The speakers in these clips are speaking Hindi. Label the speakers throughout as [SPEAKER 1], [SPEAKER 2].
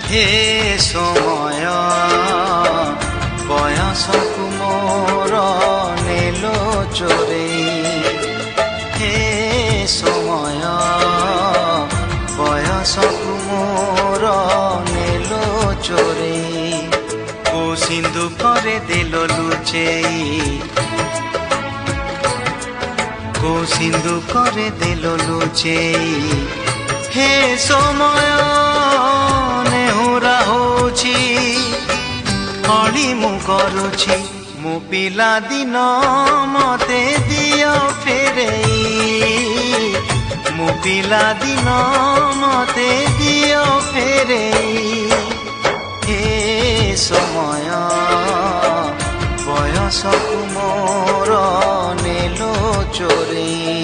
[SPEAKER 1] हे समय बयसकु मोर नेलो चोरेई हे समय बयसकु मोर नेलो चोरेई को सिंधु करे देलो लुचेई को सिंधु करे देलो लुचेई हे समय नेहुरा होछि हली मु करुछि मु पिला दिन मते दियो फेरेई मु पिला दिन मते दियो फेरेई हे समय बयसकु मोर नेलो चोरेई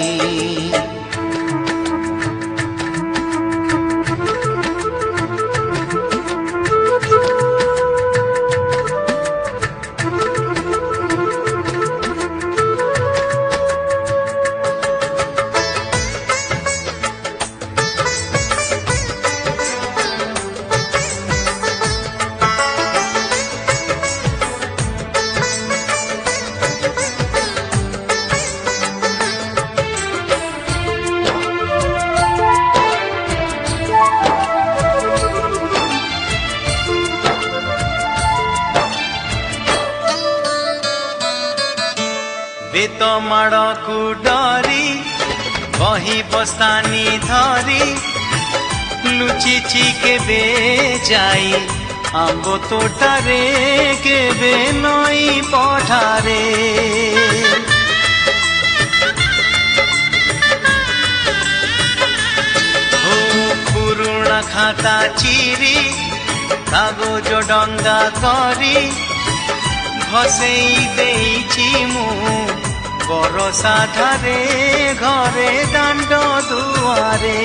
[SPEAKER 1] बेत माड़कू डरी बही बस्तानी धरी लुचिची केबे जाई आंबो तोटारे केबे नई पठारे ओ पुरुणा खाता चिरी कागज डंगा करी भसेई देइछि मु बरसा धारे घरे दांड दुआरे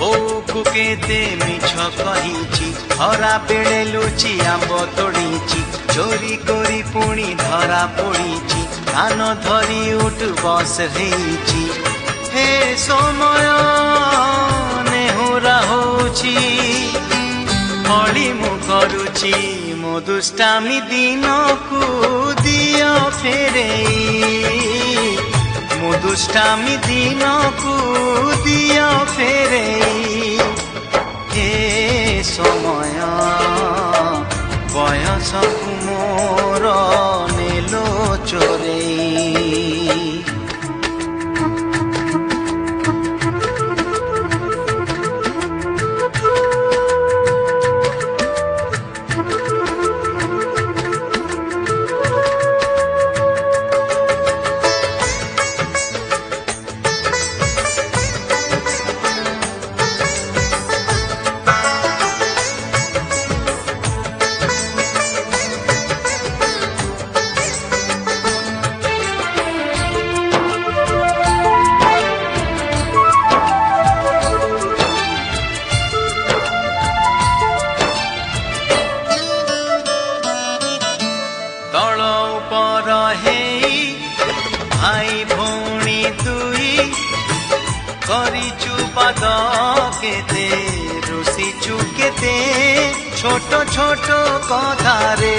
[SPEAKER 1] बोकु केते मिछ कहिछि हरा बेले लुचि आंब तोड़ीछि चोरी करी पुणी धरा पड़ीछि कान धरी उठ बस हेइछि हे समय नेहुरा होछि हली मु करुछि मो दुष्टामी दिन को दियो फेरेई मो दुष्टामी दिन को दियो फेरेई हे समय बयसकु मोर नेलो चोरेई भाई भौणी तुई करिचु पाद केते रुसिचु केते छोट छोट कथारे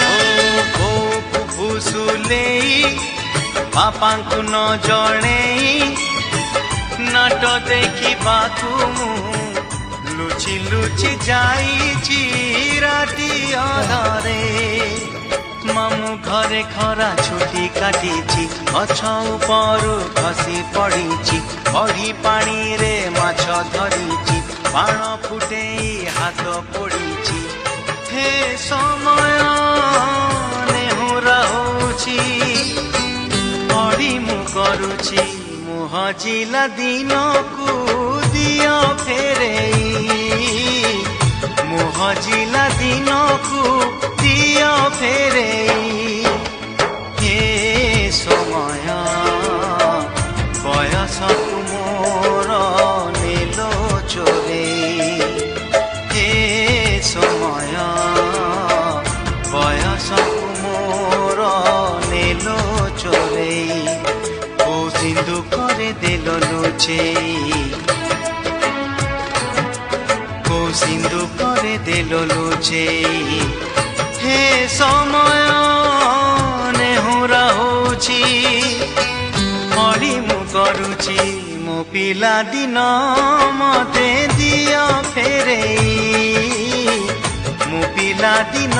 [SPEAKER 1] ओ फुसुलेई बापांकु न जणेई नाट देखी बाकु लुचि लुचि जाइछि राति अधारे मामु घरे खरा छुटी काटिछि गछ उपरु खसी पड़िछि बड़ी पानी रे माछ धरिछि बाण फुटेई हाथ पड़िछि हे समय नेहुरा होछि बड़ी मु करुछि मुहजिला दिन को दियो फेरेई मुहजिला दिन को दियो फेरेई हे समय बयसकु मोर नेलो चोरेई हे समय बयसकु मोर नेलो चोरेई ओ सिंधु କରିଦେଲ ଲୁଚେଇ କୋଉ ସିନ୍ଦୁକରେ ଦେଲ ଲୁଚେଇ ହେ ସମୟ ନେହୁରା ହଉଛି ଅଳି ମୁଁ କରୁଛି ମୋ ପିଲା ଦିନ ମତେ ଦିଅ ଫେରେଇ ମୋ ପିଲା ଦିନ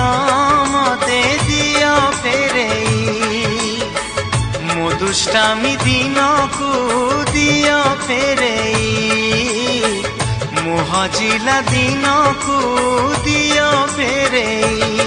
[SPEAKER 1] ମତେ ଦିଅ ଫେରେଇ ମୋ ଦୁଷ୍ଟାମି ଦିନକୁ ଦିଅ ଫେରେଇ ମୋ ହଜିଲା ଦିନକୁ ଦିଅ ଫେରେଇ।